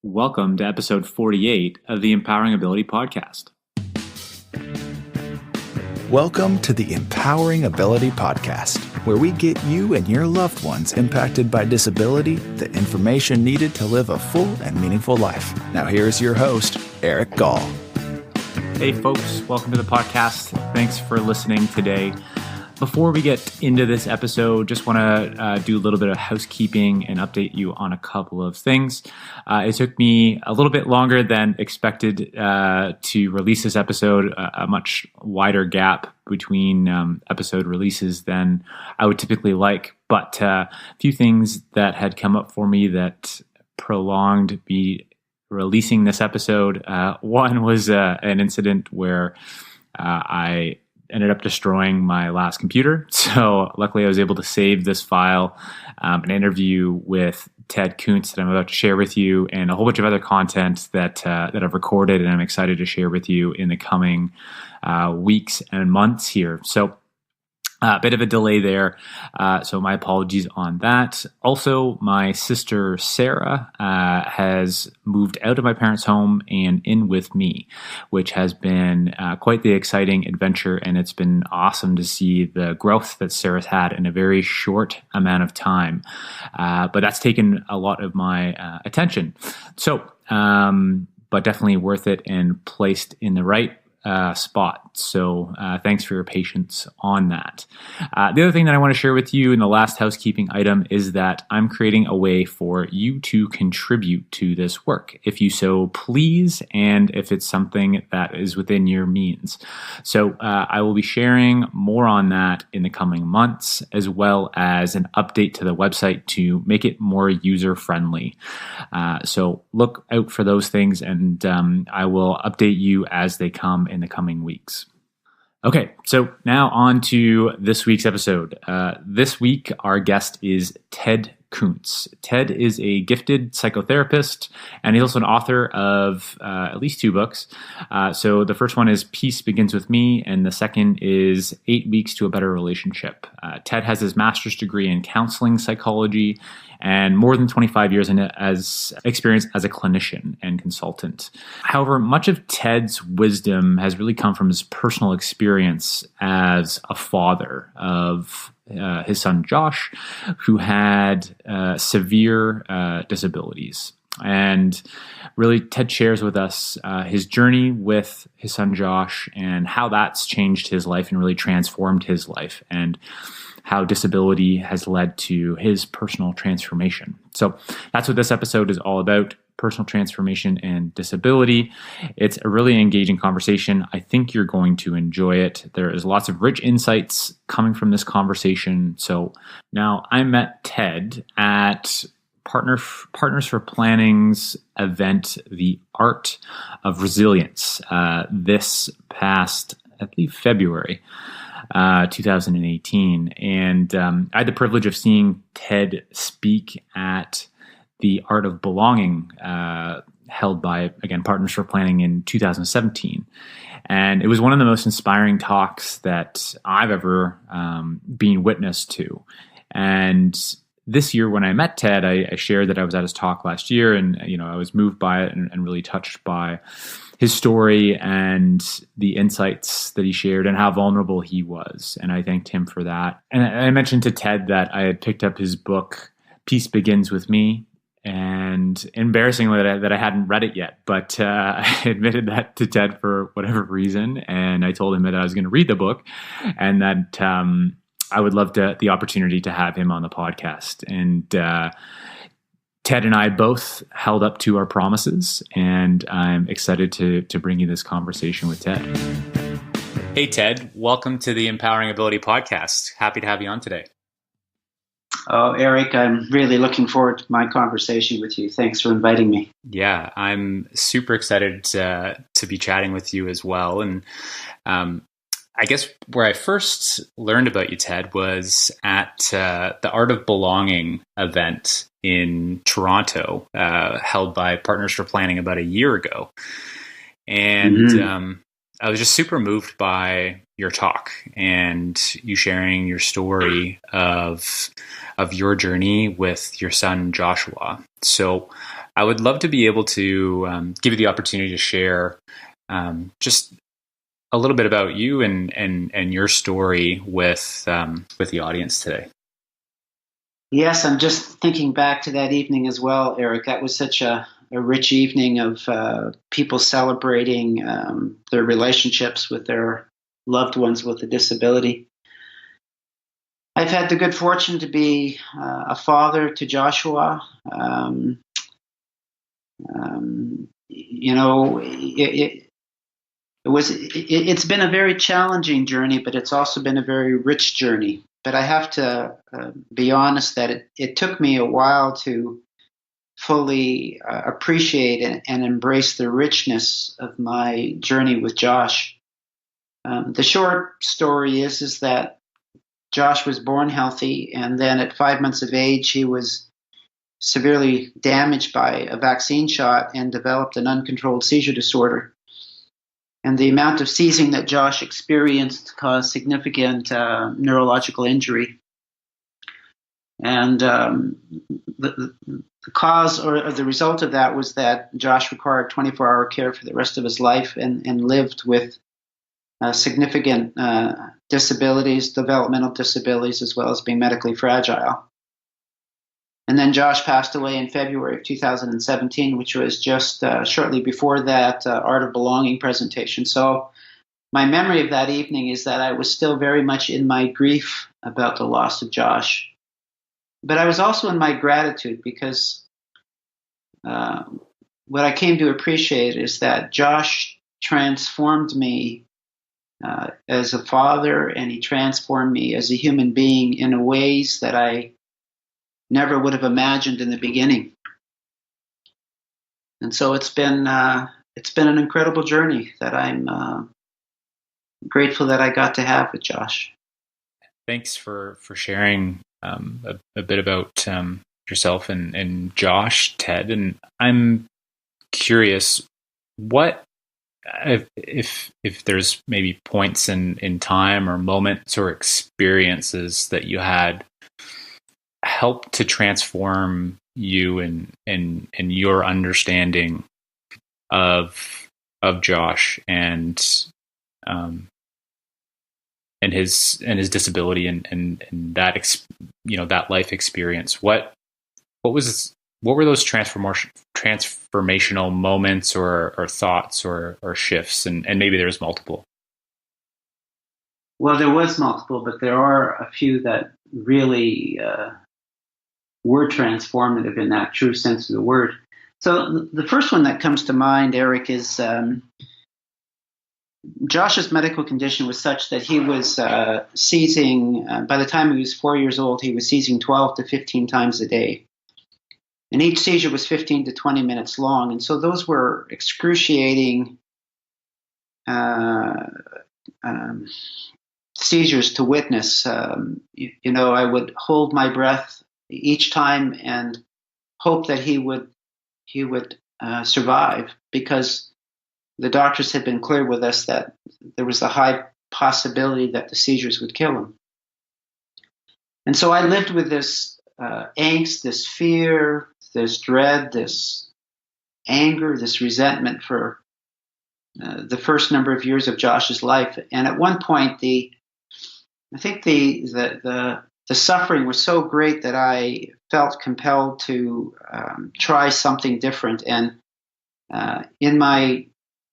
Welcome to episode 48 of the Empowering Ability Podcast. Welcome to the Empowering Ability Podcast, where we get you and your loved ones impacted by disability the information needed to live a full and meaningful life. Now here's your host, Eric Gall. Hey folks, welcome to the podcast. Thanks for listening today. Before we get into this episode, just want to do a little bit of housekeeping and update you on a couple of things. It took me a little bit longer than expected to release this episode, a much wider gap between episode releases than I would typically like, but a few things that had come up for me that prolonged me releasing this episode. One was an incident where I ended up destroying my last computer. So luckily I was able to save this file, an interview with Ted Kuntz that I'm about to share with you, and a whole bunch of other content that I've recorded and I'm excited to share with you in the coming weeks and months here. So a bit of a delay there, so my apologies on that. Also, my sister Sarah has moved out of my parents' home and in with me, which has been quite the exciting adventure, and it's been awesome to see the growth that Sarah's had in a very short amount of time. But that's taken a lot of my attention. So, but definitely worth it and placed in the right spot. So thanks for your patience on that. The other thing that I want to share with you in the last housekeeping item is that I'm creating a way for you to contribute to this work, if you so please, and if it's something that is within your means. So I will be sharing more on that in the coming months, as well as an update to the website to make it more user-friendly. So look out for those things, and I will update you as they come in the coming weeks. Okay, so now on to this week's episode. This week, our guest is Ted Kuntz. Ted is a gifted psychotherapist, and he's also an author of at least 2 books. So the first one is Peace Begins With Me, and the second is 8 Weeks to a Better Relationship. Ted has his master's degree in counseling psychology and more than 25 years as experience as a clinician and consultant. However, much of Ted's wisdom has really come from his personal experience as a father of his son Josh, who had severe disabilities. And really, Ted shares with us his journey with his son Josh and how that's changed his life and really transformed his life, and how disability has led to his personal transformation. So that's what this episode is all about: personal transformation and disability. It's a really engaging conversation. I think you're going to enjoy it. There is lots of rich insights coming from this conversation. So now I met Ted at Partners for Planning's event, The Art of Resilience, this past, I believe, February 2018. And I had the privilege of seeing Ted speak at the Art of Belonging, held by, again, Partners for Planning in 2017. And it was one of the most inspiring talks that I've ever been witness to. And this year, when I met Ted, I shared that I was at his talk last year, and I was moved by it and really touched by his story and the insights that he shared and how vulnerable he was. And I thanked him for that. And I mentioned to Ted that I had picked up his book, Peace Begins With Me, and embarrassingly that I hadn't read it yet, but I admitted that to Ted for whatever reason, and I told him that I was going to read the book, and that I would love the opportunity to have him on the podcast. And Ted and I both held up to our promises, and I'm excited to bring you this conversation with Ted. Hey, Ted, welcome to the Empowering Ability Podcast. Happy to have you on today. Oh, Eric, I'm really looking forward to my conversation with you. Thanks for inviting me. Yeah, I'm super excited to be chatting with you as well. And I guess where I first learned about you, Ted, was at the Art of Belonging event in Toronto, held by Partners for Planning about a year ago. And I was just super moved by your talk and you sharing your story of your journey with your son Joshua. So I would love to be able to give you the opportunity to share just a little bit about you and your story with the audience today. Yes, I'm just thinking back to that evening as well, Eric. That was such a rich evening of people celebrating their relationships with their loved ones with a disability. I've had the good fortune to be a father to Joshua. It's been a very challenging journey, but it's also been a very rich journey. But I have to be honest that it took me a while to fully appreciate and embrace the richness of my journey with Josh. The short story is that Josh was born healthy, and then at 5 months of age, he was severely damaged by a vaccine shot and developed an uncontrolled seizure disorder. And the amount of seizing that Josh experienced caused significant neurological injury. And the cause or the result of that was that Josh required 24-hour care for the rest of his life and lived with significant disabilities, developmental disabilities, as well as being medically fragile. And then Josh passed away in February of 2017, which was just shortly before that Art of Belonging presentation. So my memory of that evening is that I was still very much in my grief about the loss of Josh. But I was also in my gratitude because what I came to appreciate is that Josh transformed me as a father, and he transformed me as a human being in ways that I never would have imagined in the beginning. And so it's been an incredible journey that I'm grateful that I got to have with Josh. Thanks for sharing a bit about yourself and Josh, Ted. And I'm curious, what if there's maybe points in time or moments or experiences that you had help to transform you and your understanding of Josh and his disability and that that life experience. What were those transformational moments or thoughts or shifts, and maybe there's multiple? Well, there was multiple, but there are a few that really were transformative in that true sense of the word. So the first one that comes to mind, Eric, is Josh's medical condition was such that he was seizing, by the time he was 4 years old, he was seizing 12 to 15 times a day. And each seizure was 15 to 20 minutes long. And so those were excruciating seizures to witness. I would hold my breath each time and hope that he would survive, because the doctors had been clear with us that there was a high possibility that the seizures would kill him. And so I lived with this angst, this fear, this dread, this anger, this resentment for the first number of years of Josh's life. And at one point, I think the suffering was so great that I felt compelled to try something different. And in my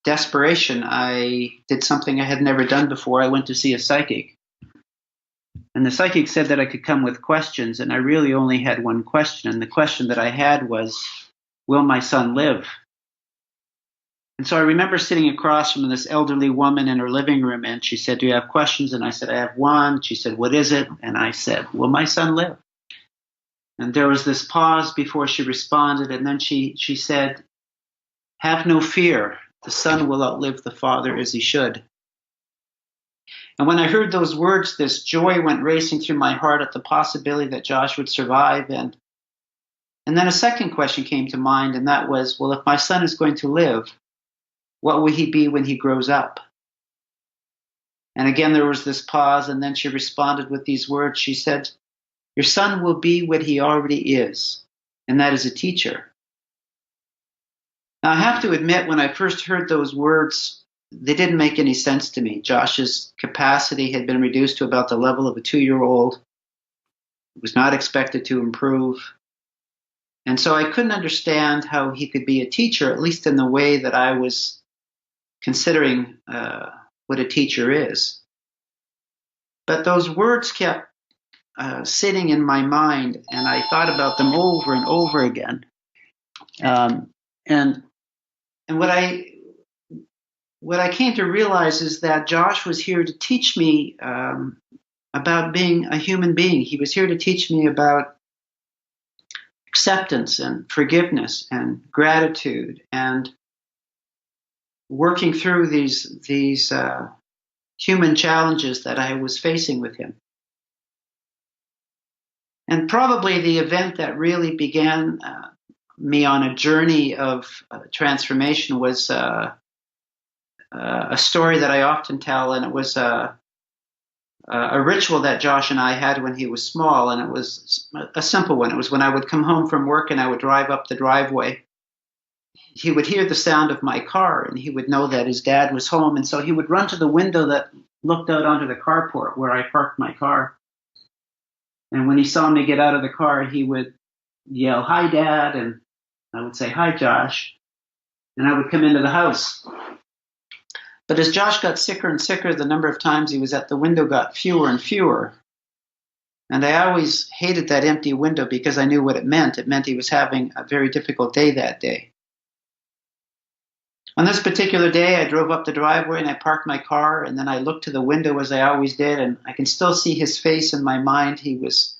desperation, I did something I had never done before. I went to see a psychic. And the psychic said that I could come with questions, and I really only had one question. And the question that I had was, will my son live? And so I remember sitting across from this elderly woman in her living room, and she said, do you have questions? And I said, I have one. She said, what is it? And I said, will my son live? And there was this pause before she responded, and then she said, have no fear. The son will outlive the father as he should. And when I heard those words, this joy went racing through my heart at the possibility that Josh would survive. And then a second question came to mind, and that was, well, if my son is going to live, what will he be when he grows up? And again, there was this pause, and then she responded with these words. She said, your son will be what he already is, and that is a teacher. Now, I have to admit, when I first heard those words, they didn't make any sense to me. Josh's capacity had been reduced to about the level of a 2-year-old. He was not expected to improve. And so I couldn't understand how he could be a teacher, at least in the way that I was considering what a teacher is. But those words kept sitting in my mind, and I thought about them over and over again. And what I came to realize is that Josh was here to teach me about being a human being. He was here to teach me about acceptance and forgiveness and gratitude and working through these human challenges that I was facing with him. And probably the event that really began me on a journey of transformation was a story that I often tell, and it was a ritual that Josh and I had when he was small, and it was a simple one. It was when I would come home from work and I would drive up the driveway. He would hear the sound of my car, and he would know that his dad was home, and so he would run to the window that looked out onto the carport where I parked my car. And when he saw me get out of the car, he would yell, "Hi, Dad," and I would say, "Hi, Josh," and I would come into the house. But as Josh got sicker and sicker, the number of times he was at the window got fewer and fewer. And I always hated that empty window because I knew what it meant. It meant he was having a very difficult day that day. On this particular day, I drove up the driveway and I parked my car, and then I looked to the window as I always did, and I can still see his face in my mind. He was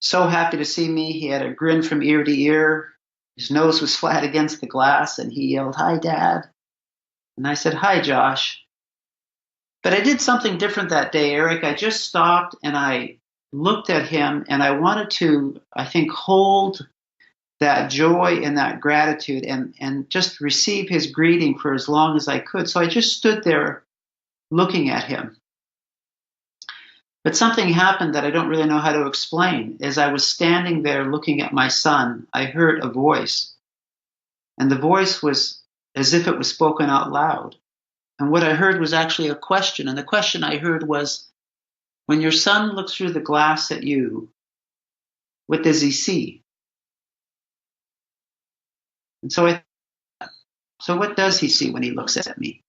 so happy to see me. He had a grin from ear to ear. His nose was flat against the glass, and he yelled, "Hi, Dad." And I said, "Hi, Josh." But I did something different that day, Eric. I just stopped and I looked at him, and I wanted to, I think, hold that joy and that gratitude and just receive his greeting for as long as I could. So I just stood there looking at him. But something happened that I don't really know how to explain. As I was standing there looking at my son, I heard a voice. And the voice was as if it was spoken out loud. And what I heard was actually a question. And the question I heard was, when your son looks through the glass at you, what does he see? And so what does he see when he looks at me?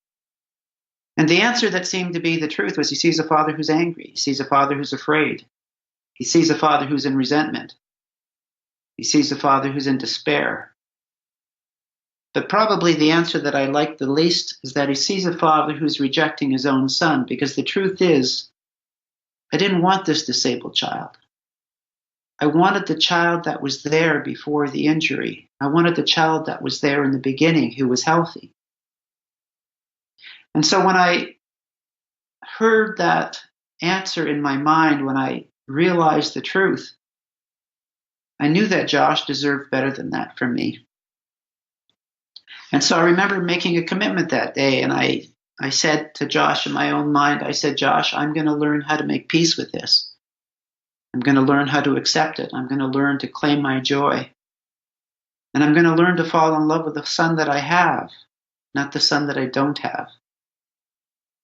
And the answer that seemed to be the truth was he sees a father who's angry. He sees a father who's afraid. He sees a father who's in resentment. He sees a father who's in despair. But probably the answer that I like the least is that he sees a father who's rejecting his own son, because the truth is, I didn't want this disabled child. I wanted the child that was there before the injury. I wanted the child that was there in the beginning, who was healthy. And so when I heard that answer in my mind, when I realized the truth, I knew that Josh deserved better than that from me. And so I remember making a commitment that day, and I said to Josh in my own mind, I said, "Josh, I'm going to learn how to make peace with this. I'm going to learn how to accept it. I'm going to learn to claim my joy. And I'm going to learn to fall in love with the son that I have, not the son that I don't have."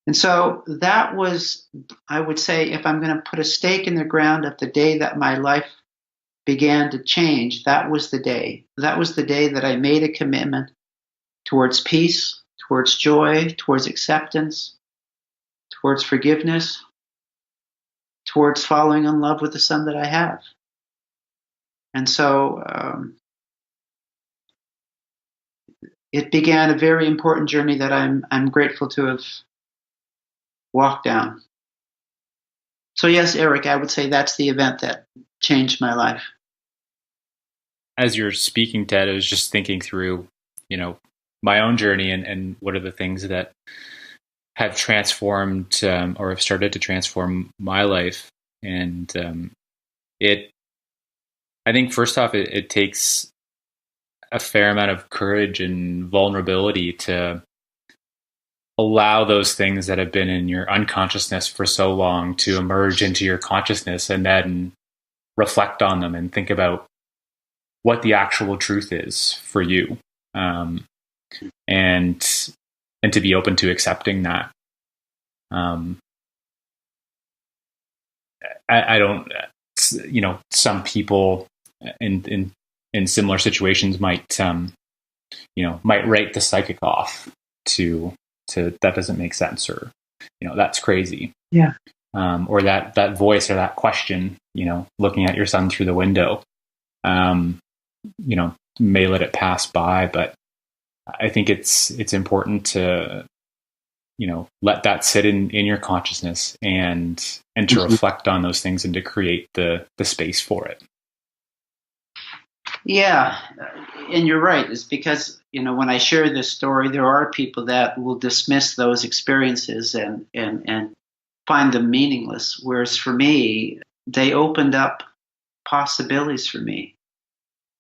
And so that was, I would say, if I'm going to put a stake in the ground of the day that my life began to change, that was the day. That was the day that I made a commitment towards peace, towards joy, towards acceptance, towards forgiveness, towards falling in love with the son that I have. And so it began a very important journey that I'm grateful to have walked down. So yes, Eric, I would say that's the event that changed my life. As you're speaking, Ted, I was just thinking through, my own journey and what are the things that have transformed or have started to transform my life. And I think first off, it takes a fair amount of courage and vulnerability to allow those things that have been in your unconsciousness for so long to emerge into your consciousness, and then reflect on them and think about what the actual truth is for you. and to be open to accepting that. I don't, some people in similar situations might write the psychic off to that doesn't make sense, or that's crazy. Yeah. Or that voice or that question, looking at your son through the window, may let it pass by. But I think it's important to, let that sit in your consciousness and to reflect on those things and to create the space for it. Yeah. And you're right. It's because, when I share this story, there are people that will dismiss those experiences and find them meaningless. Whereas for me, they opened up possibilities for me.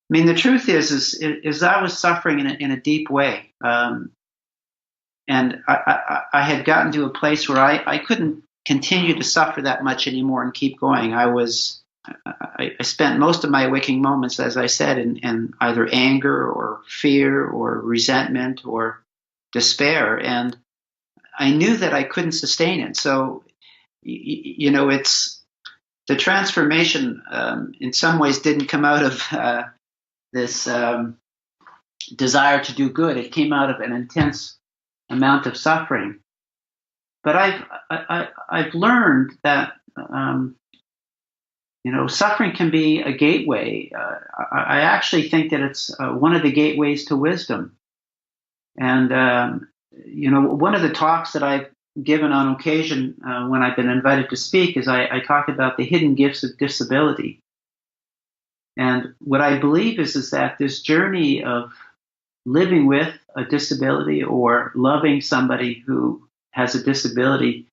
I mean, the truth is I was suffering in a deep way. And I had gotten to a place where I couldn't continue to suffer that much anymore and keep going. I spent most of my waking moments, as I said, in either anger or fear or resentment or despair. And I knew that I couldn't sustain it. So, it's the transformation in some ways didn't come out of this desire to do good. It came out of an intense amount of suffering. But I've learned that suffering can be a gateway. I actually think that it's one of the gateways to wisdom. And one of the talks that I've given on occasion when I've been invited to speak is I talk about the hidden gifts of disability. And what I believe is that this journey of living with a disability or loving somebody who has a disability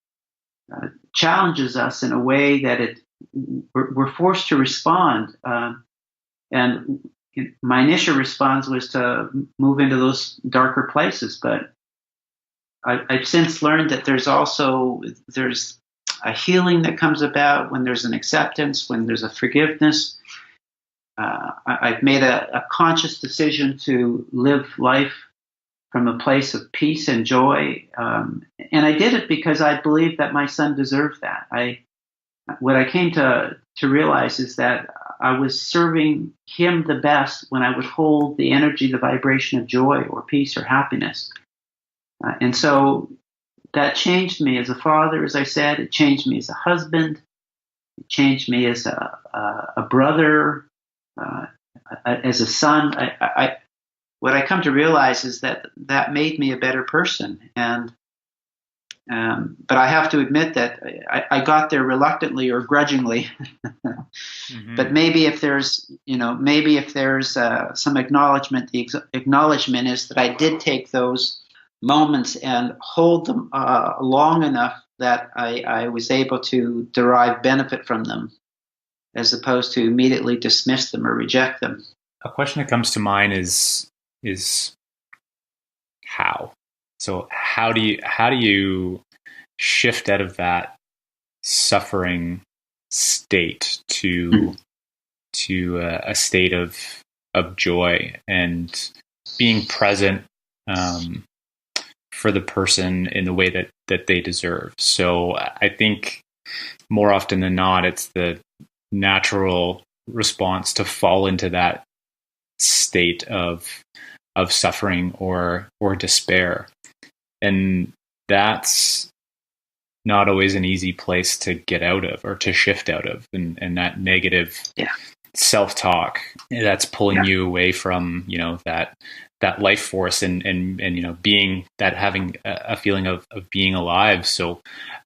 challenges us in a way that we're forced to respond. And my initial response was to move into those darker places, but I've since learned that there's a healing that comes about when there's an acceptance, when there's a forgiveness. I've made a conscious decision to live life from a place of peace and joy. And I did it because I believed that my son deserved that. What I came to realize is that I was serving him the best when I would hold the energy, the vibration of joy or peace or happiness. And so that changed me as a father, as I said. It changed me as a husband. It changed me as a brother, as a son. What I come to realize is that made me a better person. And but I have to admit that I got there reluctantly or grudgingly. Mm-hmm. But maybe if there's some acknowledgement, the acknowledgement is that I did take those moments and hold them long enough that I was able to derive benefit from them, as opposed to immediately dismiss them or reject them. A question that comes to mind is how. So how do you shift out of that suffering state to a state of joy and being present for the person in the way that they deserve? So I think more often than not, it's the natural response to fall into that state of suffering or despair. And that's not always an easy place to get out of or to shift out of. And that negative self-talk that's pulling you away from, that life force and being that, having a feeling of being alive. So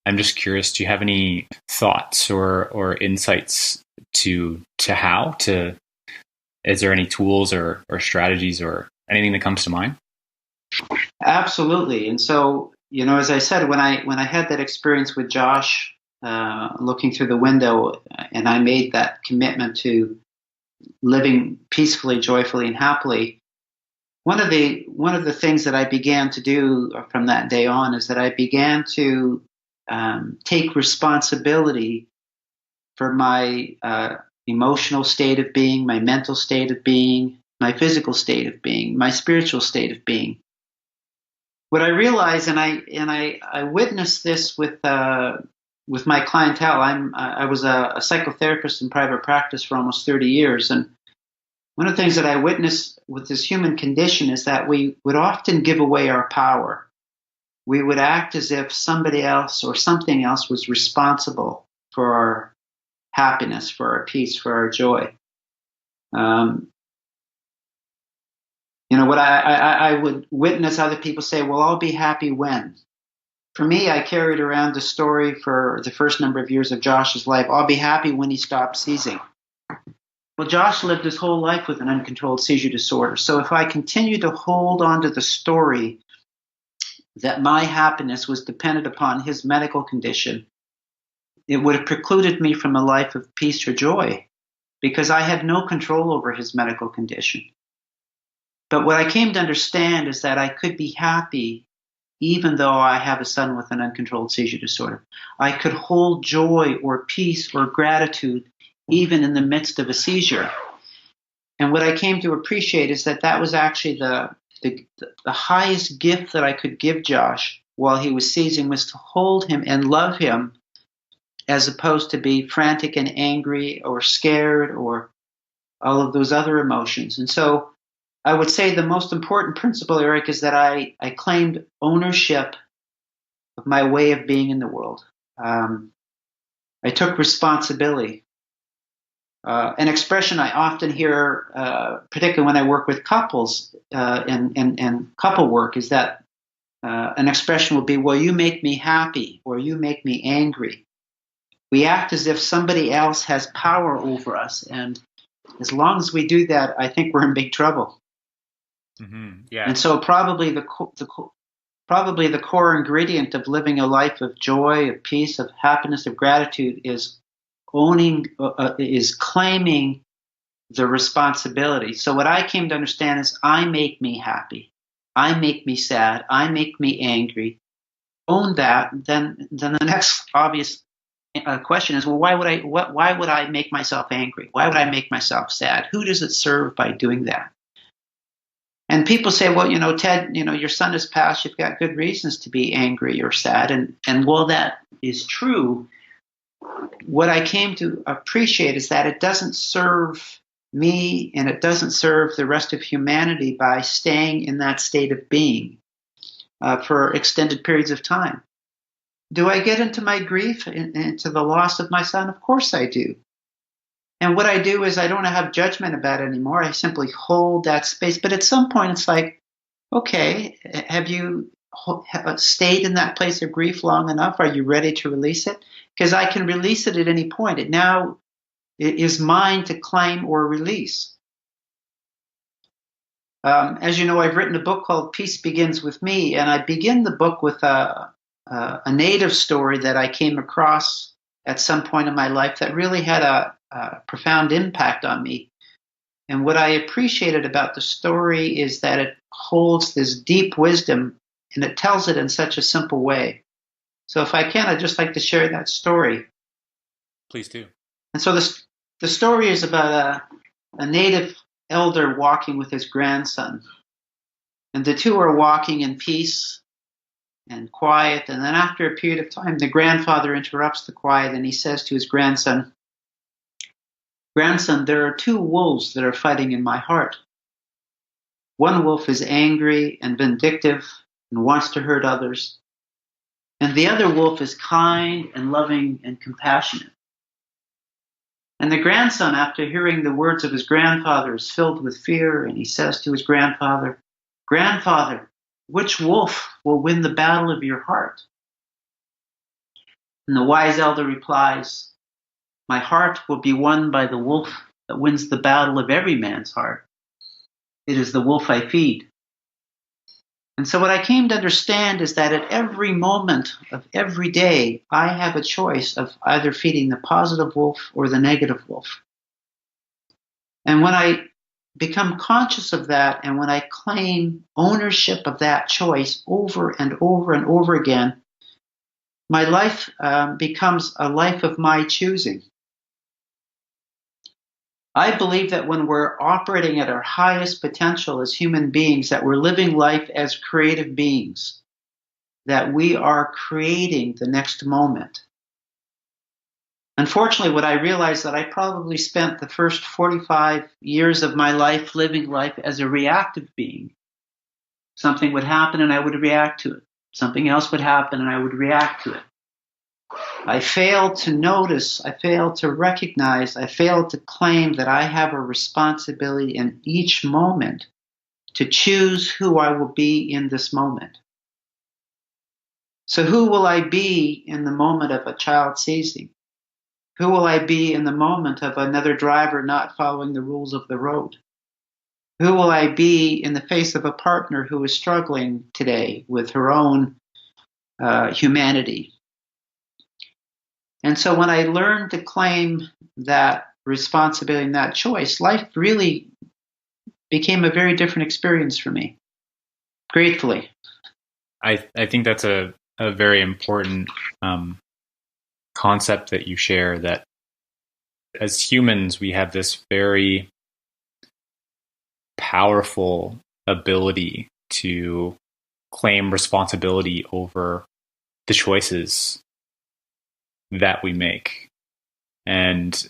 I'm just curious, do you have any thoughts or insights to how to, is there any tools or strategies or anything that comes to mind? Absolutely. And so, as I said, when I had that experience with Josh, looking through the window, and I made that commitment to living peacefully, joyfully, and happily, one of the things that I began to do from that day on is that I began to take responsibility for my emotional state of being, my mental state of being, my physical state of being, my spiritual state of being. What I realized, and I witnessed this with my clientele. I was a psychotherapist in private practice for almost 30 years, and one of the things that I witnessed with this human condition is that we would often give away our power. We would act as if somebody else or something else was responsible for our happiness, for our peace, for our joy. What I would witness other people say, well, I'll be happy when. For me, I carried around the story for the first number of years of Josh's life. I'll be happy when he stops seizing. Well, Josh lived his whole life with an uncontrolled seizure disorder. So if I continue to hold on to the story that my happiness was dependent upon his medical condition, it would have precluded me from a life of peace or joy because I had no control over his medical condition. But what I came to understand is that I could be happy even though I have a son with an uncontrolled seizure disorder. I could hold joy or peace or gratitude even in the midst of a seizure. And what I came to appreciate is that that was actually the highest gift that I could give Josh while he was seizing, was to hold him and love him as opposed to be frantic and angry or scared or all of those other emotions. And so I would say the most important principle, Eric, is that I claimed ownership of my way of being in the world. I took responsibility. An expression I often hear, particularly when I work with couples and couple work, is that an expression will be, well, you make me happy or you make me angry. We act as if somebody else has power over us. And as long as we do that, I think we're in big trouble. Mm-hmm. Yeah. And so probably the core ingredient of living a life of joy, of peace, of happiness, of gratitude is claiming the responsibility. So what I came to understand is I make me happy, I make me sad, I make me angry. Own that. Then the next obvious question is, well, why would I make myself angry? Why would I make myself sad? Who does it serve by doing that? And people say, well, Ted, your son has passed. You've got good reasons to be angry or sad. And while that is true, what I came to appreciate is that it doesn't serve me and it doesn't serve the rest of humanity by staying in that state of being for extended periods of time. Do I get into my grief, into the loss of my son? Of course I do. And what I do is I don't have judgment about it anymore. I simply hold that space. But at some point, it's like, okay, have you stayed in that place of grief long enough? Are you ready to release it? Because I can release it at any point. It now is mine to claim or release. As you know, I've written a book called Peace Begins With Me, and I begin the book with a native story that I came across at some point in my life that really had a profound impact on me. And what I appreciated about the story is that it holds this deep wisdom and it tells it in such a simple way. So if I can, I'd just like to share that story. Please do. And so the story is about a native elder walking with his grandson. And the two are walking in peace and quiet. And then after a period of time, the grandfather interrupts the quiet and he says to his grandson, "Grandson, there are two wolves that are fighting in my heart. One wolf is angry and vindictive and wants to hurt others. And the other wolf is kind and loving and compassionate." And the grandson, after hearing the words of his grandfather, is filled with fear, and he says to his grandfather, "Grandfather, which wolf will win the battle of your heart?" And the wise elder replies, "My heart will be won by the wolf that wins the battle of every man's heart. It is the wolf I feed." And so what I came to understand is that at every moment of every day, I have a choice of either feeding the positive wolf or the negative wolf. And when I become conscious of that, and when I claim ownership of that choice over and over and over again, my life becomes a life of my choosing. I believe that when we're operating at our highest potential as human beings, that we're living life as creative beings, that we are creating the next moment. Unfortunately, what I realized that I probably spent the first 45 years of my life living life as a reactive being. Something would happen and I would react to it. Something else would happen and I would react to it. I failed to notice, I failed to recognize, I failed to claim that I have a responsibility in each moment to choose who I will be in this moment. So who will I be in the moment of a child seizing? Who will I be in the moment of another driver not following the rules of the road? Who will I be in the face of a partner who is struggling today with her own humanity? And so when I learned to claim that responsibility and that choice, life really became a very different experience for me, gratefully. I think that's a very important concept that you share, that as humans, we have this very powerful ability to claim responsibility over the choices that we make. And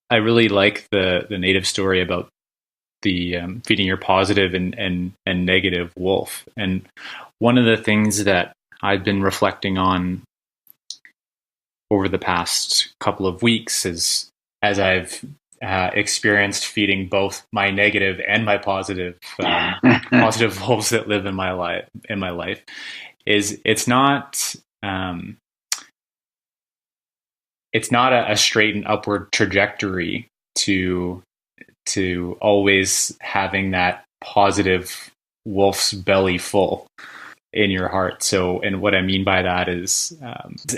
I really like the native story about the feeding your positive and negative wolf. And one of the things that I've been reflecting on over the past couple of weeks is, as I've experienced feeding both my negative and my positive positive wolves that live in my life, is it's not a straight and upward trajectory to always having that positive wolf's belly full in your heart. So, and what I mean by that is,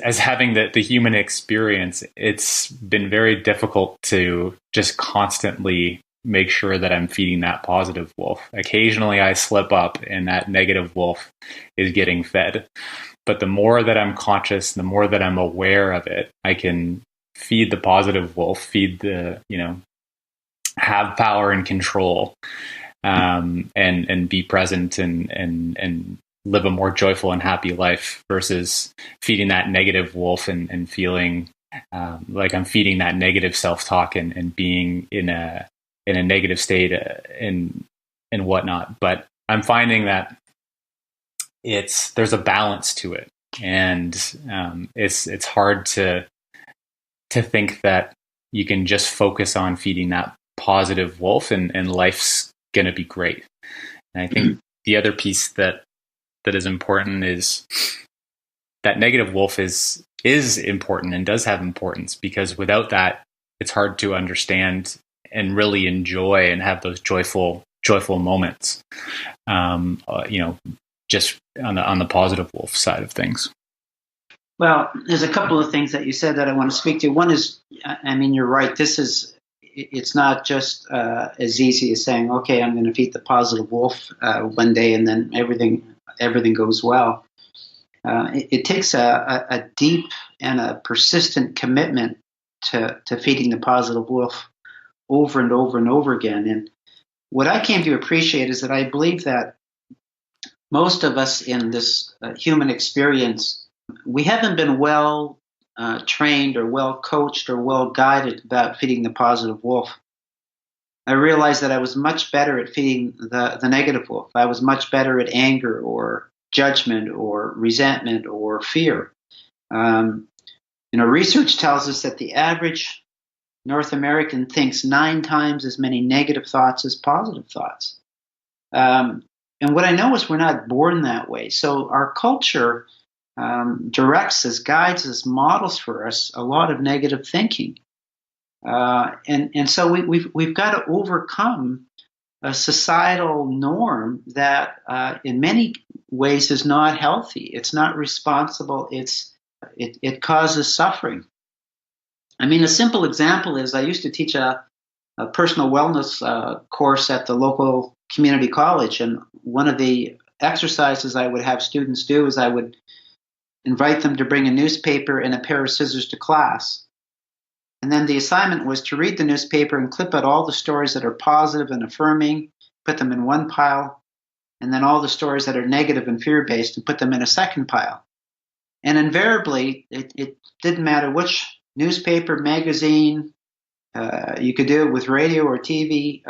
as having the human experience, it's been very difficult to just constantly make sure that I'm feeding that positive wolf. Occasionally I slip up and that negative wolf is getting fed. But the more that I'm conscious, the more that I'm aware of it, I can feed the positive wolf, feed the, have power and control, and be present and live a more joyful and happy life, versus feeding that negative wolf and feeling like I'm feeding that negative self-talk and being in a negative state and whatnot. But I'm finding that there's a balance to it, and it's hard to think that you can just focus on feeding that positive wolf and life's going to be great. And I think the other piece that is important is that negative wolf is important and does have importance, because without that, it's hard to understand and really enjoy and have those joyful moments. Just on the positive wolf side of things. Well, there's a couple of things that you said that I want to speak to. One is, you're right. It's not just as easy as saying, okay, I'm going to feed the positive wolf one day and then everything goes well. It takes a deep and a persistent commitment to feeding the positive wolf over and over and over again. And what I came to appreciate is that I believe that most of us in this human experience, we haven't been well trained or well coached or well guided about feeding the positive wolf. I realized that I was much better at feeding the negative wolf. I was much better at anger or judgment or resentment or fear. Research tells us that the average North American thinks 9 times as many negative thoughts as positive thoughts. And what I know is we're not born that way. So our culture directs us, guides us, models for us a lot of negative thinking. And so we've got to overcome a societal norm that in many ways is not healthy. It's not responsible. It causes suffering. A simple example is I used to teach a personal wellness course at the local community college, and one of the exercises I would have students do is I would invite them to bring a newspaper and a pair of scissors to class. And then the assignment was to read the newspaper and clip out all the stories that are positive and affirming, put them in one pile, and then all the stories that are negative and fear-based and put them in a second pile. And invariably, it didn't matter which newspaper, magazine, you could do it with radio or TV.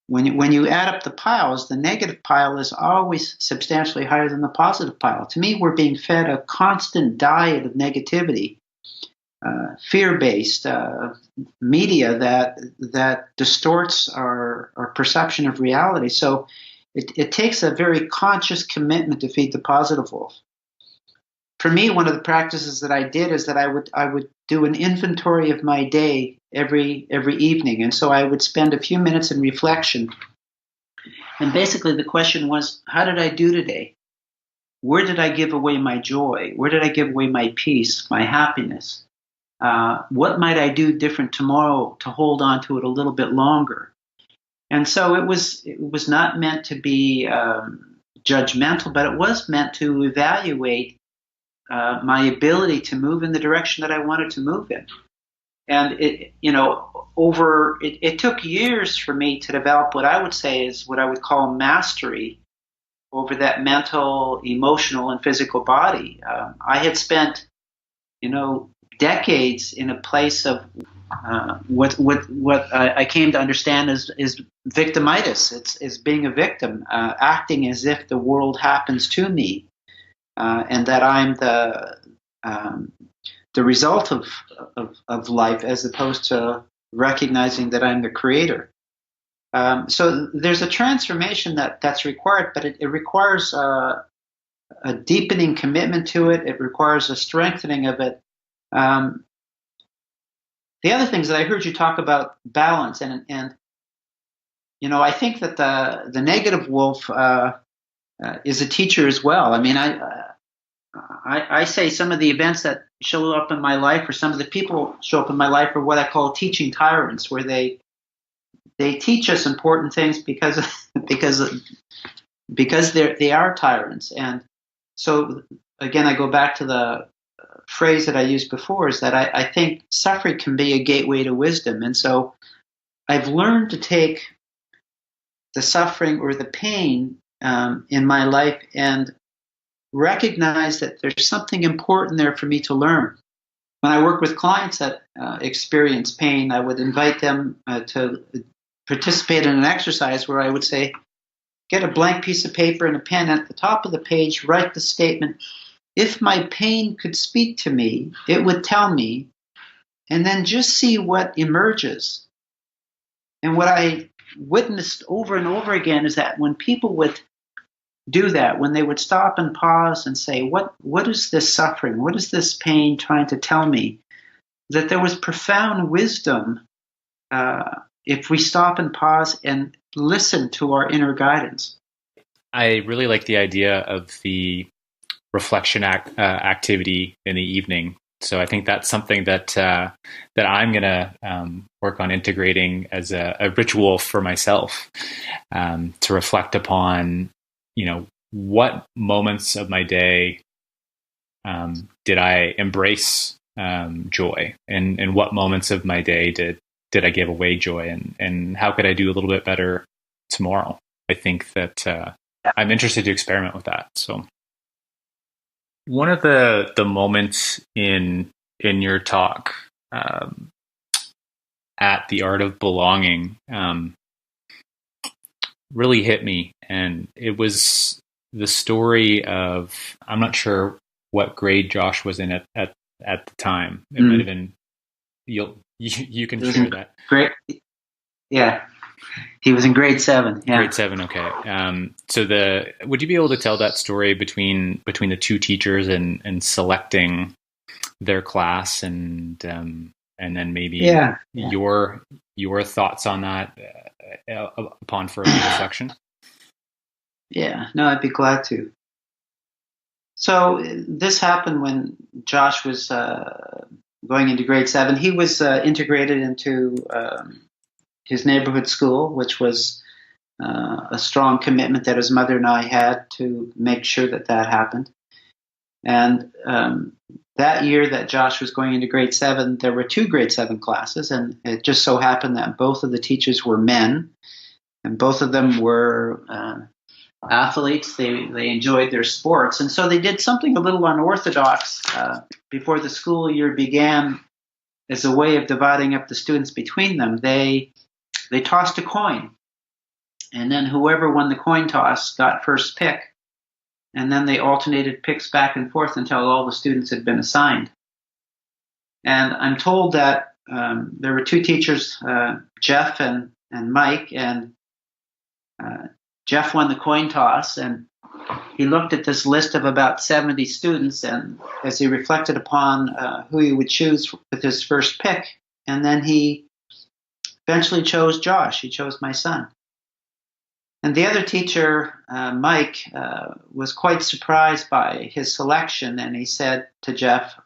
When you add up the piles, the negative pile is always substantially higher than the positive pile. To me, we're being fed a constant diet of negativity, fear-based media that distorts our perception of reality. So it takes a very conscious commitment to feed the positive wolf. For me, one of the practices that I did is that I would do an inventory of my day every evening, and so I would spend a few minutes in reflection. And basically, the question was, how did I do today? Where did I give away my joy? Where did I give away my peace, my happiness? What might I do different tomorrow to hold on to it a little bit longer? And so it was not meant to be judgmental, but it was meant to evaluate my ability to move in the direction that I wanted to move in. And it took years for me to develop what I would say is what I would call mastery over that mental, emotional, and physical body. I had spent, decades in a place of what I came to understand is victimitis. It's being a victim, acting as if the world happens to me. And that I'm the result of life, as opposed to recognizing that I'm the creator. So there's a transformation that's required, but it requires a deepening commitment to it. It requires a strengthening of it. The other things that I heard you talk about balance, and I think that the negative wolf is a teacher as well. I mean, I say some of the events that show up in my life, or some of the people show up in my life, are what I call teaching tyrants, where they teach us important things because they are tyrants. And so again, I go back to the phrase that I used before, is that I think suffering can be a gateway to wisdom. And so I've learned to take the suffering or the pain in my life and recognize that there's something important there for me to learn. When I work with clients that experience pain, I would invite them to participate in an exercise where I would say, get a blank piece of paper and a pen. At the top of the page, write the statement, if my pain could speak to me, it would tell me, and then just see what emerges. And what I witnessed over and over again is that when people would do that, when they would stop and pause and say, what is this suffering? What is this pain trying to tell me? That there was profound wisdom if we stop and pause and listen to our inner guidance. I really like the idea of the reflection activity in the evening. So I think that's something that I'm going to work on integrating as a ritual for myself, to reflect upon, what moments of my day did I embrace joy, and what moments of my day did I give away joy, and how could I do a little bit better tomorrow? I think that I'm interested to experiment with that. So one of the moments in your talk at the Art of Belonging really hit me, and it was the story of, I'm not sure what grade Josh was in at the time. It might have been, you can share that. Great. Yeah. He was in grade 7. Yeah. Grade 7. Okay. So would you be able to tell that story between the two teachers and selecting their class, and then maybe your thoughts on that upon further reflection? Yeah, no, I'd be glad to. So this happened when Josh was going into grade 7. He was integrated into his neighborhood school, which was a strong commitment that his mother and I had to make sure that happened. And that year that Josh was going into grade 7, there were 2 grade 7 classes, and it just so happened that both of the teachers were men, and both of them were athletes. They enjoyed their sports, and so they did something a little unorthodox before the school year began. As a way of dividing up the students between them, they tossed a coin, and then whoever won the coin toss got first pick, and then they alternated picks back and forth until all the students had been assigned. And I'm told that there were 2 teachers, Jeff and Mike, and Jeff won the coin toss, and he looked at this list of about 70 students, and as he reflected upon who he would choose with his first pick, and then he eventually chose Josh. He chose my son. And the other teacher, Mike, was quite surprised by his selection, and he said to Jeff,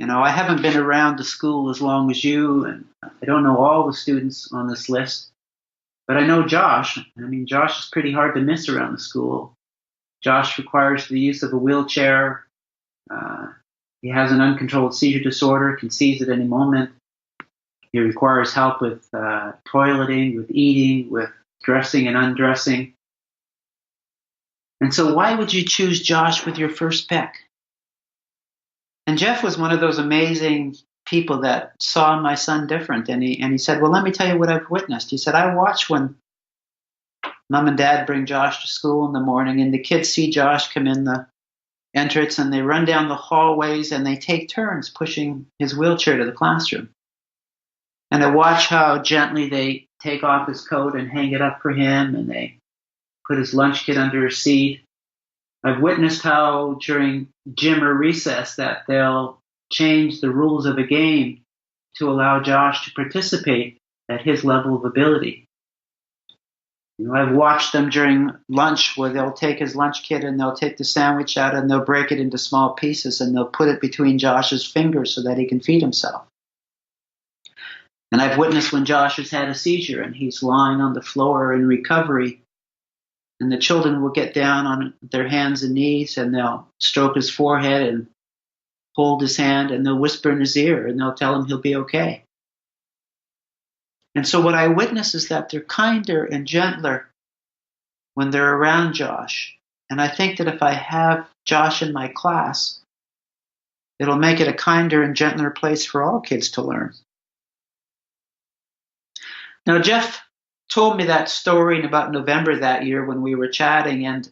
I haven't been around the school as long as you, and I don't know all the students on this list, but I know Josh. Josh is pretty hard to miss around the school. Josh requires the use of a wheelchair. He has an uncontrolled seizure disorder, can seize at any moment. He requires help with toileting, with eating, with dressing and undressing. And so why would you choose Josh with your first pick? And Jeff was one of those amazing people that saw my son different. And he said, well, let me tell you what I've witnessed. He said, I watch when Mom and Dad bring Josh to school in the morning, and the kids see Josh come in the entrance, and they run down the hallways, and they take turns pushing his wheelchair to the classroom. And I watch how gently they take off his coat and hang it up for him, and they put his lunch kit under his seat. I've witnessed how during gym or recess that they'll change the rules of a game to allow Josh to participate at his level of ability. I've watched them during lunch where they'll take his lunch kit and they'll take the sandwich out and they'll break it into small pieces and they'll put it between Josh's fingers so that he can feed himself. And I've witnessed when Josh has had a seizure and he's lying on the floor in recovery, and the children will get down on their hands and knees and they'll stroke his forehead and hold his hand and they'll whisper in his ear and they'll tell him he'll be okay. And so what I witness is that they're kinder and gentler when they're around Josh. And I think that if I have Josh in my class, it'll make it a kinder and gentler place for all kids to learn. Now, Jeff told me that story in about November that year when we were chatting, and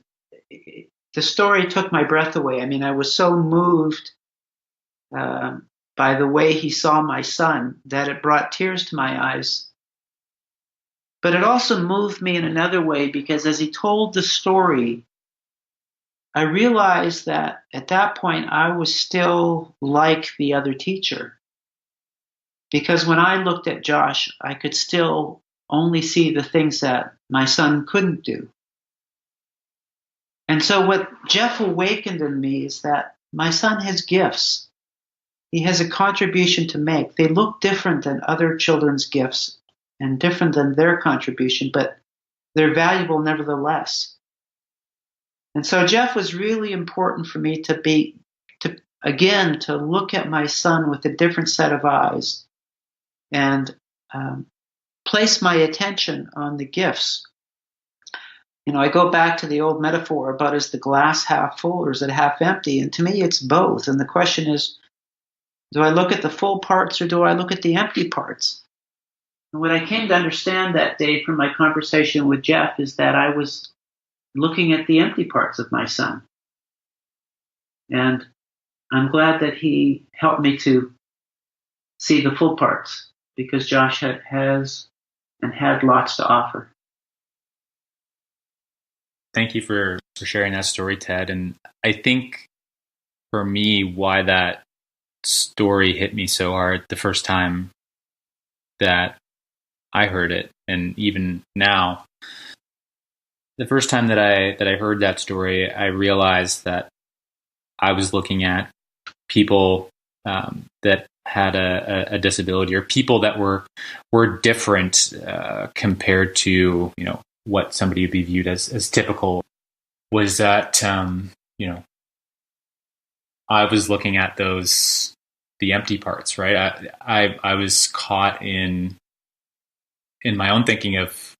the story took my breath away. I was so moved by the way he saw my son that it brought tears to my eyes. But it also moved me in another way, because as he told the story, I realized that at that point I was still like the other teacher. Because when I looked at Josh, I could still only see the things that my son couldn't do. And so what Jeff awakened in me is that my son has gifts. He has a contribution to make. They look different than other children's gifts and different than their contribution, but they're valuable nevertheless. And so Jeff was really important for me to look at my son with a different set of eyes and place my attention on the gifts. I go back to the old metaphor about, is the glass half full or is it half empty? And to me, it's both. And the question is, do I look at the full parts or do I look at the empty parts? And what I came to understand that day from my conversation with Jeff is that I was looking at the empty parts of my son. And I'm glad that he helped me to see the full parts, because Josh has and had lots to offer. Thank you for sharing that story, Ted. And I think for me, why that story hit me so hard the first time that I heard it, and even now, the first time that I heard that story, I realized that I was looking at people that had a disability, or people that were different compared to what somebody would be viewed as typical. Was that I was looking at the empty parts, right? I was caught in my own thinking of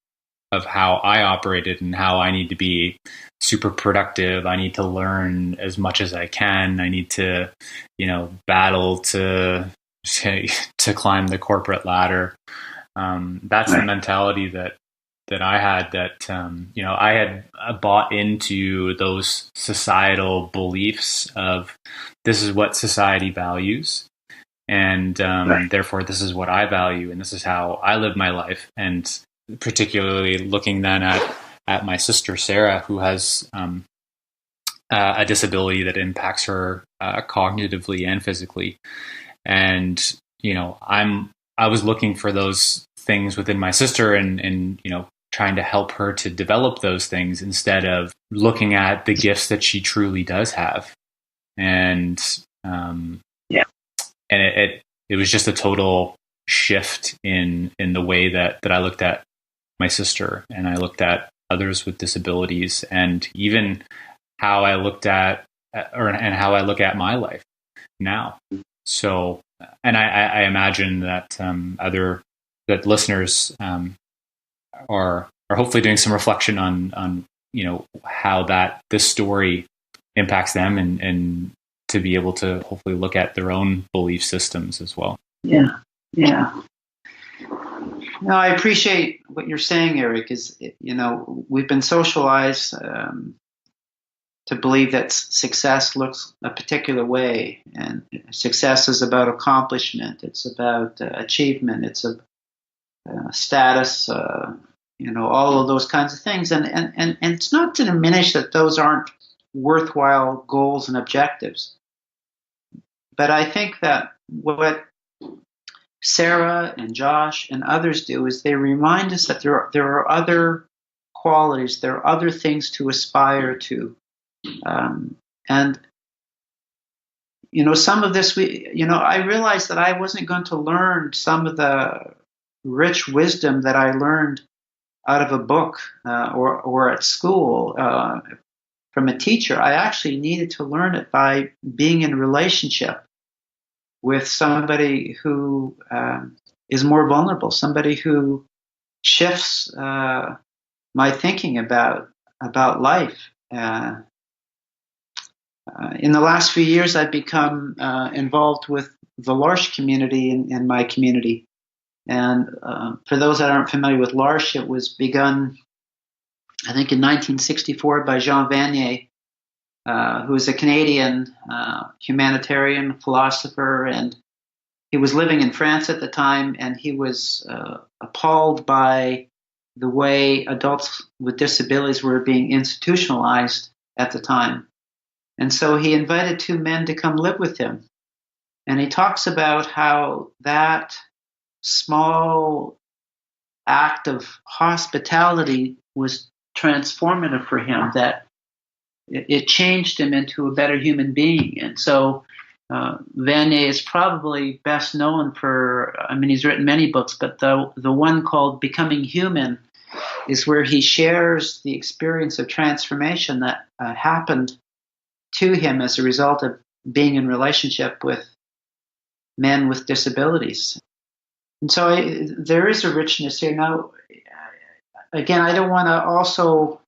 how I operated and how I need to be super productive. I need to learn as much as I can. I need to, battle to climb the corporate ladder. That's the mentality that I had, that, I had bought into those societal beliefs of, this is what society values. And therefore, this is what I value, and this is how I live my life. And particularly looking then at my sister, Sarah, who has a disability that impacts her cognitively and physically. And, I was looking for those things within my sister and trying to help her to develop those things instead of looking at the gifts that she truly does have. And, and it was just a total shift in the way that I looked at my sister, and I looked at others with disabilities, and even how I looked at and how I look at my life now. So, and I imagine that that listeners are hopefully doing some reflection on how this story impacts them, and to be able to hopefully look at their own belief systems as well. Yeah. No, I appreciate what you're saying, Eric. We've been socialized to believe that success looks a particular way, and success is about accomplishment. It's about achievement. It's a status. All of those kinds of things, and it's not to diminish that those aren't worthwhile goals and objectives. But I think that what Sarah and Josh and others do is they remind us that there are other qualities, there are other things to aspire to. And some of this, I realized that I wasn't going to learn some of the rich wisdom that I learned out of a book or at school from a teacher. I actually needed to learn it by being in a relationship with somebody who is more vulnerable, somebody who shifts my thinking about life. In the last few years, I've become involved with the L'Arche community in my community. And for those that aren't familiar with L'Arche, it was begun, I think, in 1964 by Jean Vanier, who is a Canadian humanitarian philosopher, and he was living in France at the time, and he was appalled by the way adults with disabilities were being institutionalized at the time. And so he invited two men to come live with him. And he talks about how that small act of hospitality was transformative for him, that it changed him into a better human being. And so Vanier is probably best known for, he's written many books, but the one called Becoming Human is where he shares the experience of transformation that happened to him as a result of being in relationship with men with disabilities. And so there is a richness here. Now, again, I don't want to also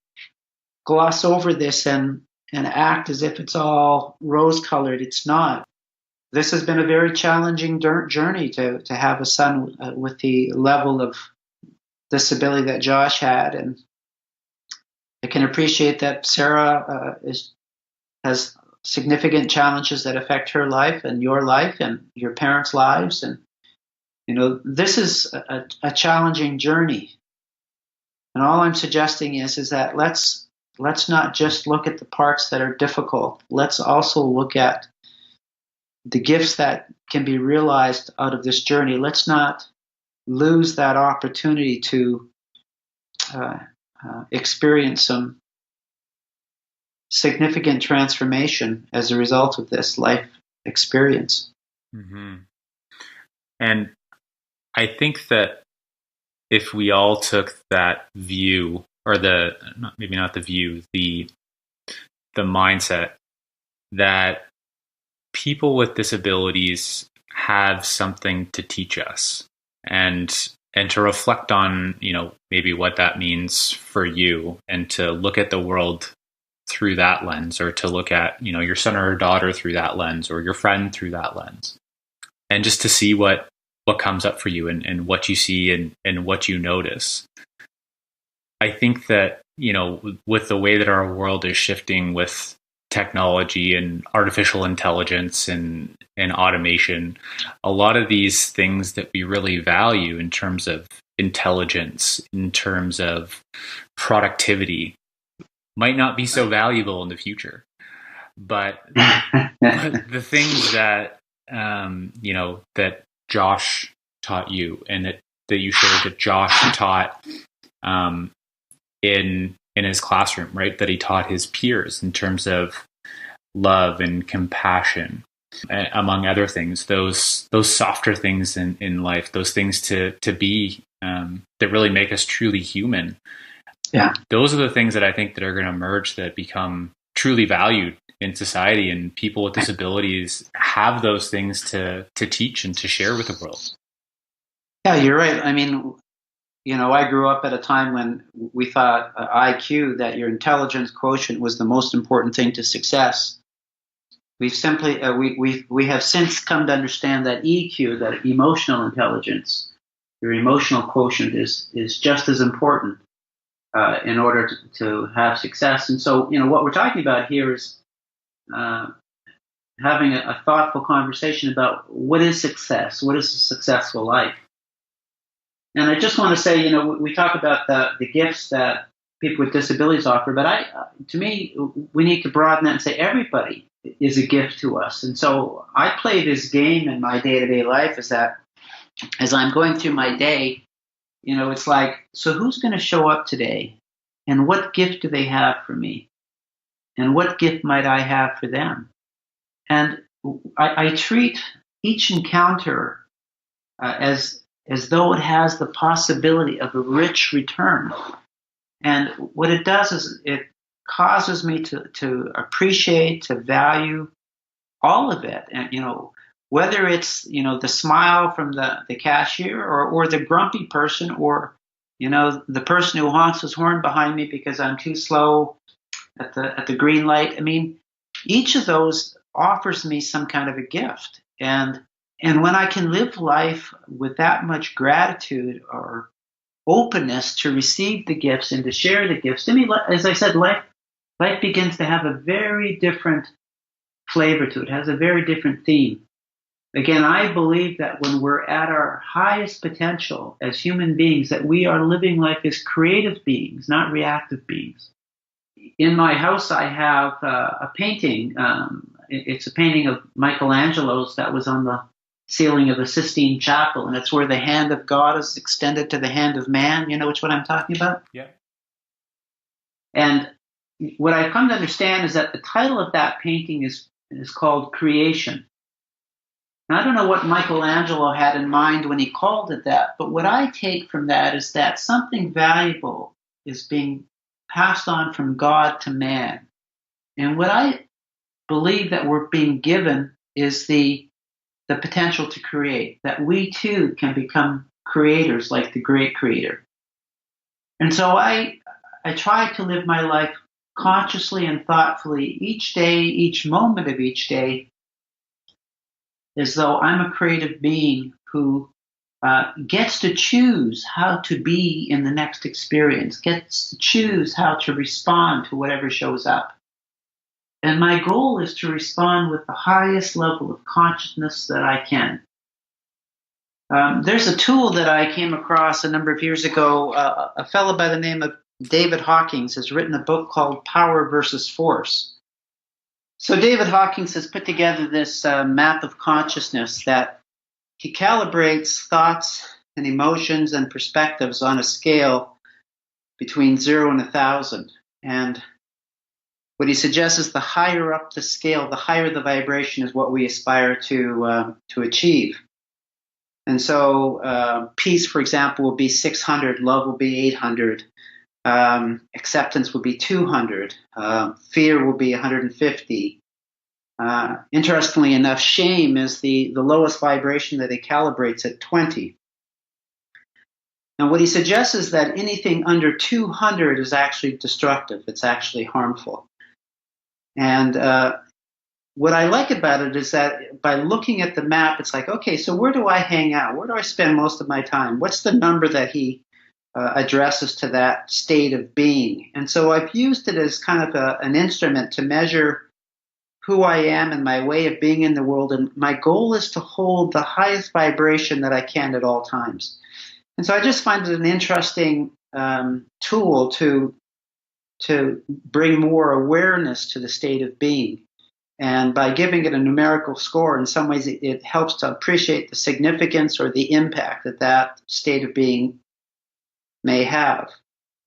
gloss over this and act as if it's all rose-colored. It's not. This has been a very challenging journey to have a son with the level of disability that Josh had. And I can appreciate that Sarah has significant challenges that affect her life and your life and your parents' lives. And, this is a challenging journey. And all I'm suggesting is that let's not just look at the parts that are difficult. Let's also look at the gifts that can be realized out of this journey. Let's not lose that opportunity to experience some significant transformation as a result of this life experience. Mm-hmm. And I think that if we all took that view, or the mindset that people with disabilities have something to teach us, and to reflect on, maybe what that means for you, and to look at the world through that lens, or to look at, your son or daughter through that lens, or your friend through that lens, and just to see what comes up for you, and what you see, and what you notice. I think that, with the way that our world is shifting with technology and artificial intelligence and automation, a lot of these things that we really value in terms of intelligence, in terms of productivity, might not be so valuable in the future. But the things that, that Josh taught you, and that you shared that Josh taught in his classroom, right? That he taught his peers in terms of love and compassion, among other things. Those softer things in life, those things to be, that really make us truly human. Yeah, those are the things that I think that are going to emerge, that become truly valued in society, and people with disabilities have those things to teach and to share with the world. Yeah, you're right. I mean, I grew up at a time when we thought IQ, that your intelligence quotient, was the most important thing to success. We've simply we have since come to understand that EQ, that emotional intelligence, your emotional quotient, is just as important in order to have success. And so, what we're talking about here is having a thoughtful conversation about what is success, what is a successful life. And I just want to say, we talk about the gifts that people with disabilities offer, but to me, we need to broaden that and say everybody is a gift to us. And so I play this game in my day-to-day life, is that as I'm going through my day, it's like, so who's going to show up today? And what gift do they have for me? And what gift might I have for them? And I treat each encounter as though it has the possibility of a rich return. And what it does is it causes me to appreciate, to value all of it. And, whether it's, the smile from the cashier, or the grumpy person, or, the person who honks his horn behind me because I'm too slow at the green light. I mean, each of those offers me some kind of a gift. And when I can live life with that much gratitude or openness to receive the gifts and to share the gifts, I mean, as I said, life begins to have a very different flavor to it. It has a very different theme. Again, I believe that when we're at our highest potential as human beings, that we are living life as creative beings, not reactive beings. In my house, I have a painting. It's a painting of Michelangelo's that was on the ceiling of the Sistine Chapel, and it's where the hand of God is extended to the hand of man. You know which one I'm talking about? Yeah. And what I've come to understand is that the title of that painting is called Creation. And I don't know what Michelangelo had in mind when he called it that, but what I take from that is that something valuable is being passed on from God to man. And what I believe that we're being given is the potential to create, that we too can become creators like the great creator. And so I try to live my life consciously and thoughtfully each day, each moment of each day, as though I'm a creative being who gets to choose how to be in the next experience, gets to choose how to respond to whatever shows up. And my goal is to respond with the highest level of consciousness that I can. There's a tool that I came across a number of years ago. A fellow by the name of David Hawkins has written a book called Power versus Force. So David Hawkins has put together this map of consciousness that he calibrates thoughts and emotions and perspectives on a scale between 0 and 1,000. And what he suggests is the higher up the scale, the higher the vibration is what we aspire to achieve. And so peace, for example, will be 600, love will be 800, acceptance will be 200, fear will be 150, Interestingly enough, shame is the lowest vibration that he calibrates at 20. Now, what he suggests is that anything under 200 is actually destructive. It's actually harmful. And what I like about it is that by looking at the map, it's like, okay, so where do I hang out? Where do I spend most of my time? What's the number that he addresses to that state of being? And so I've used it as kind of an instrument to measure who I am and my way of being in the world. And my goal is to hold the highest vibration that I can at all times. And so I just find it an interesting tool to bring more awareness to the state of being. And by giving it a numerical score, in some ways it helps to appreciate the significance or the impact that that state of being may have.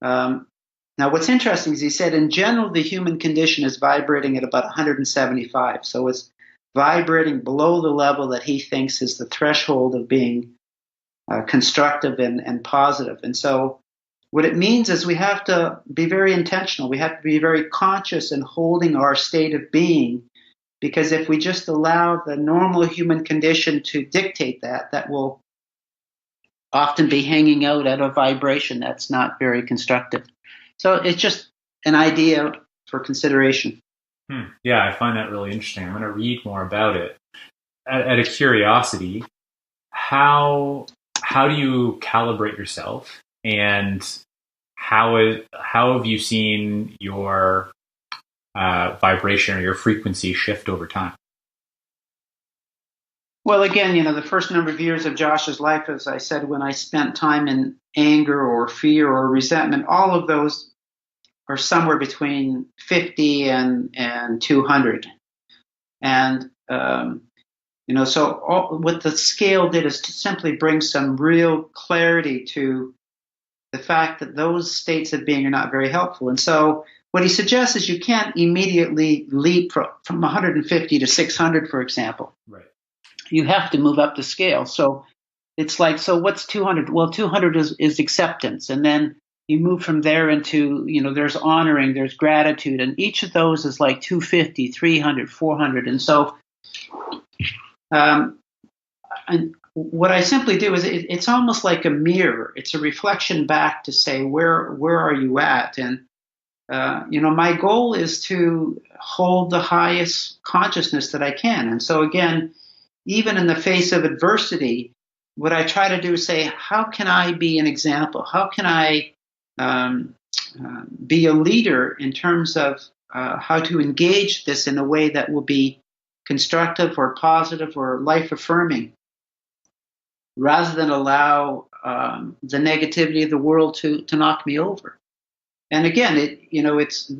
Now, what's interesting is he said, in general, the human condition is vibrating at about 175. So it's vibrating below the level that he thinks is the threshold of being constructive and positive. And so what it means is we have to be very intentional. We have to be very conscious in holding our state of being, because if we just allow the normal human condition to dictate that, that will often be hanging out at a vibration that's not very constructive. So it's just an idea for consideration. Yeah, I find that really interesting. I'm going to read more about it. Out of curiosity, how do you calibrate yourself, and how have you seen your vibration or your frequency shift over time? Well, again, the first number of years of Josh's life, as I said, when I spent time in anger or fear or resentment, all of those are somewhere between 50 and 200. And, so what the scale did is to simply bring some real clarity to the fact that those states of being are not very helpful. And so what he suggests is you can't immediately leap from 150 to 600, for example. Right. You have to move up the scale. So it's like, so what's 200? Well, 200 is acceptance. And then you move from there into, there's honoring, there's gratitude. And each of those is like 250, 300, 400. And so and what I simply do is it's almost like a mirror. It's a reflection back to say, where are you at? And, my goal is to hold the highest consciousness that I can. And so again, even in the face of adversity, what I try to do is say, how can I be an example? How can I be a leader in terms of how to engage this in a way that will be constructive or positive or life-affirming, rather than allow the negativity of the world to knock me over. And again, it's,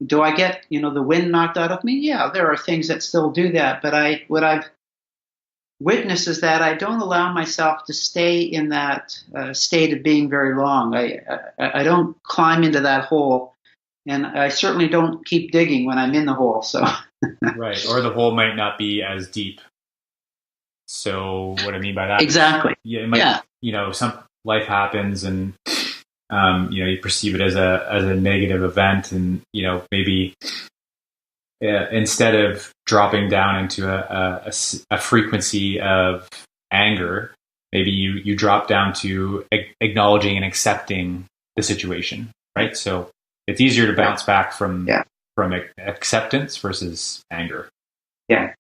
do I get, the wind knocked out of me? Yeah, there are things that still do that. But what I've witnessed is that I don't allow myself to stay in that state of being very long. I don't climb into that hole, and I certainly don't keep digging when I'm in the hole. So right, or the hole might not be as deep. So what I mean by that, exactly, it might, some life happens, and you perceive it as a negative event, and maybe instead of dropping down into a frequency of anger, maybe you drop down to acknowledging and accepting the situation, right? So it's easier to bounce back from acceptance versus anger. Yeah.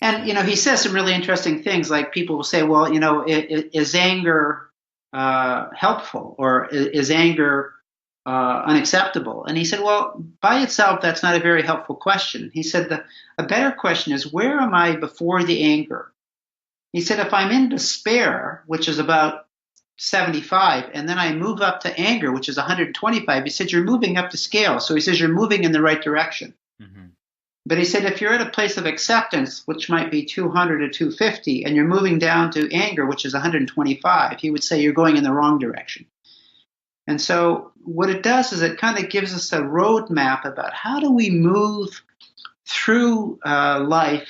And, he says some really interesting things, like people will say, well, is anger helpful, or is anger unacceptable? And he said, well, by itself, that's not a very helpful question. He said, a better question is, where am I before the anger? He said, if I'm in despair, which is about 75, and then I move up to anger, which is 125, he said, you're moving up the scale. So he says, you're moving in the right direction. Mm-hmm. But he said, if you're at a place of acceptance, which might be 200 or 250, and you're moving down to anger, which is 125, he would say you're going in the wrong direction. And so what it does is it kind of gives us a roadmap about how do we move through life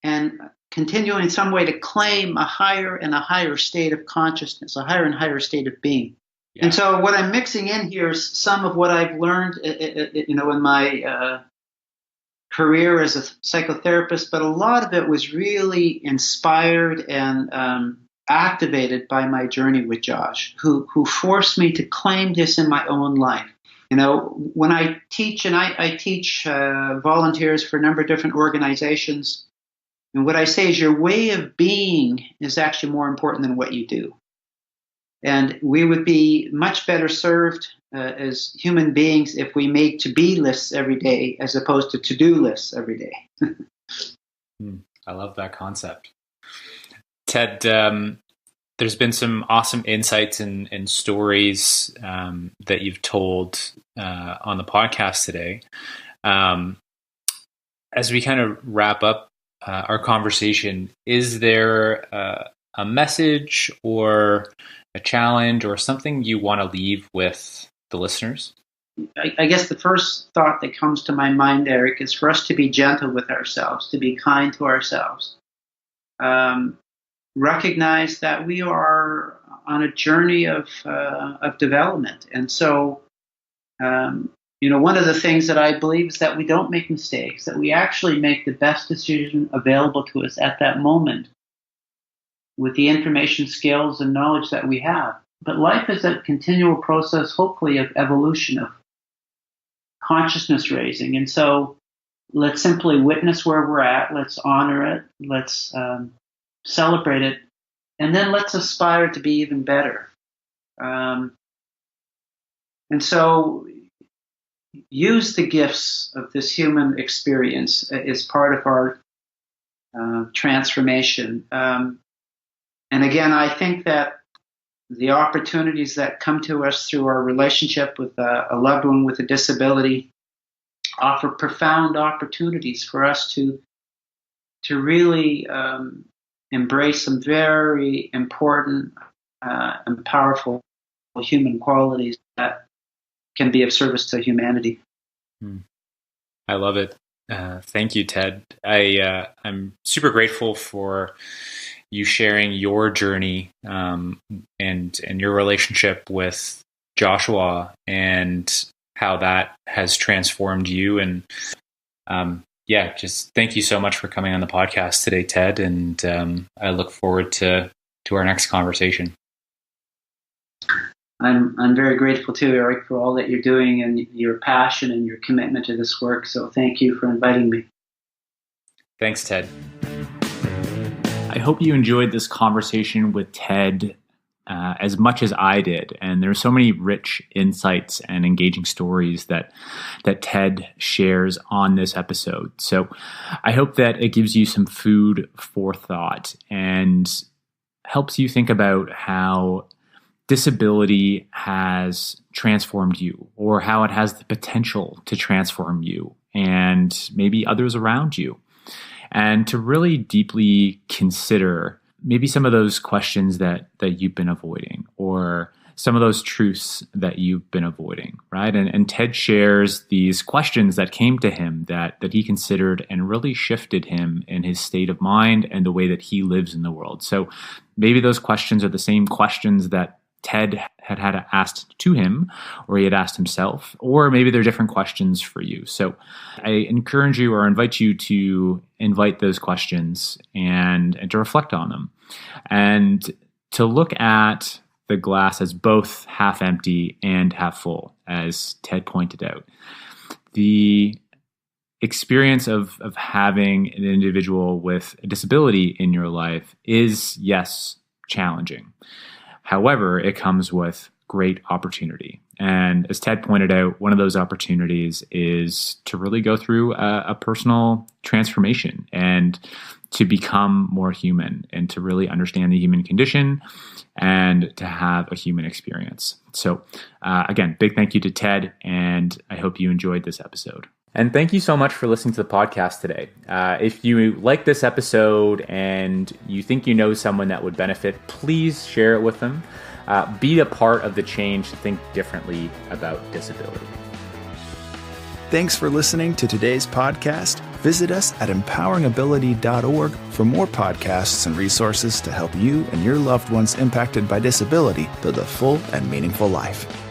and continue in some way to claim a higher and a higher state of consciousness, a higher and higher state of being. Yeah. And so what I'm mixing in here is some of what I've learned, in my career as a psychotherapist, but a lot of it was really inspired and activated by my journey with Josh, who forced me to claim this in my own life. You know, when I teach, and I teach volunteers for a number of different organizations, and what I say is your way of being is actually more important than what you do. And we would be much better served as human beings if we made to-be lists every day as opposed to to-do lists every day. I love that concept. Ted, there's been some awesome insights and stories that you've told on the podcast today. As we kind of wrap up our conversation, is there a message or a challenge or something you want to leave with the listeners? I guess the first thought that comes to my mind, Eric, is for us to be gentle with ourselves, to be kind to ourselves. Recognize that we are on a journey of development. And so, one of the things that I believe is that we don't make mistakes, that we actually make the best decision available to us at that moment with the information, skills, and knowledge that we have. But life is a continual process, hopefully, of evolution, of consciousness raising. And so let's simply witness where we're at. Let's honor it. Let's celebrate it. And then let's aspire to be even better. And so use the gifts of this human experience as part of our transformation. And again, I think that the opportunities that come to us through our relationship with a loved one with a disability offer profound opportunities for us to really embrace some very important and powerful human qualities that can be of service to humanity. I love it. Thank you, Ted. I'm super grateful for you sharing your journey and your relationship with Joshua and how that has transformed you. And just thank you so much for coming on the podcast today, Ted. And I look forward to our next conversation. I'm very grateful too, Eric, for all that you're doing and your passion and your commitment to this work. So thank you for inviting me. Thanks, Ted. I hope you enjoyed this conversation with Ted as much as I did. And there are so many rich insights and engaging stories that Ted shares on this episode. So I hope that it gives you some food for thought and helps you think about how disability has transformed you, or how it has the potential to transform you and maybe others around you. And to really deeply consider maybe some of those questions that you've been avoiding, or some of those truths that you've been avoiding, right? And Ted shares these questions that came to him that he considered and really shifted him in his state of mind and the way that he lives in the world. So maybe those questions are the same questions that Ted had asked to him, or he had asked himself, or maybe they're different questions for you. So I encourage you or invite you to invite those questions and to reflect on them, and to look at the glass as both half empty and half full, as Ted pointed out. The experience of having an individual with a disability in your life is, yes, challenging. However, it comes with great opportunity. And as Ted pointed out, one of those opportunities is to really go through a personal transformation and to become more human and to really understand the human condition and to have a human experience. So again, big thank you to Ted, and I hope you enjoyed this episode. And thank you so much for listening to the podcast today. If you like this episode and you think you know someone that would benefit, please share it with them. Be a part of the change to think differently about disability. Thanks for listening to today's podcast. Visit us at empoweringability.org for more podcasts and resources to help you and your loved ones impacted by disability build a full and meaningful life.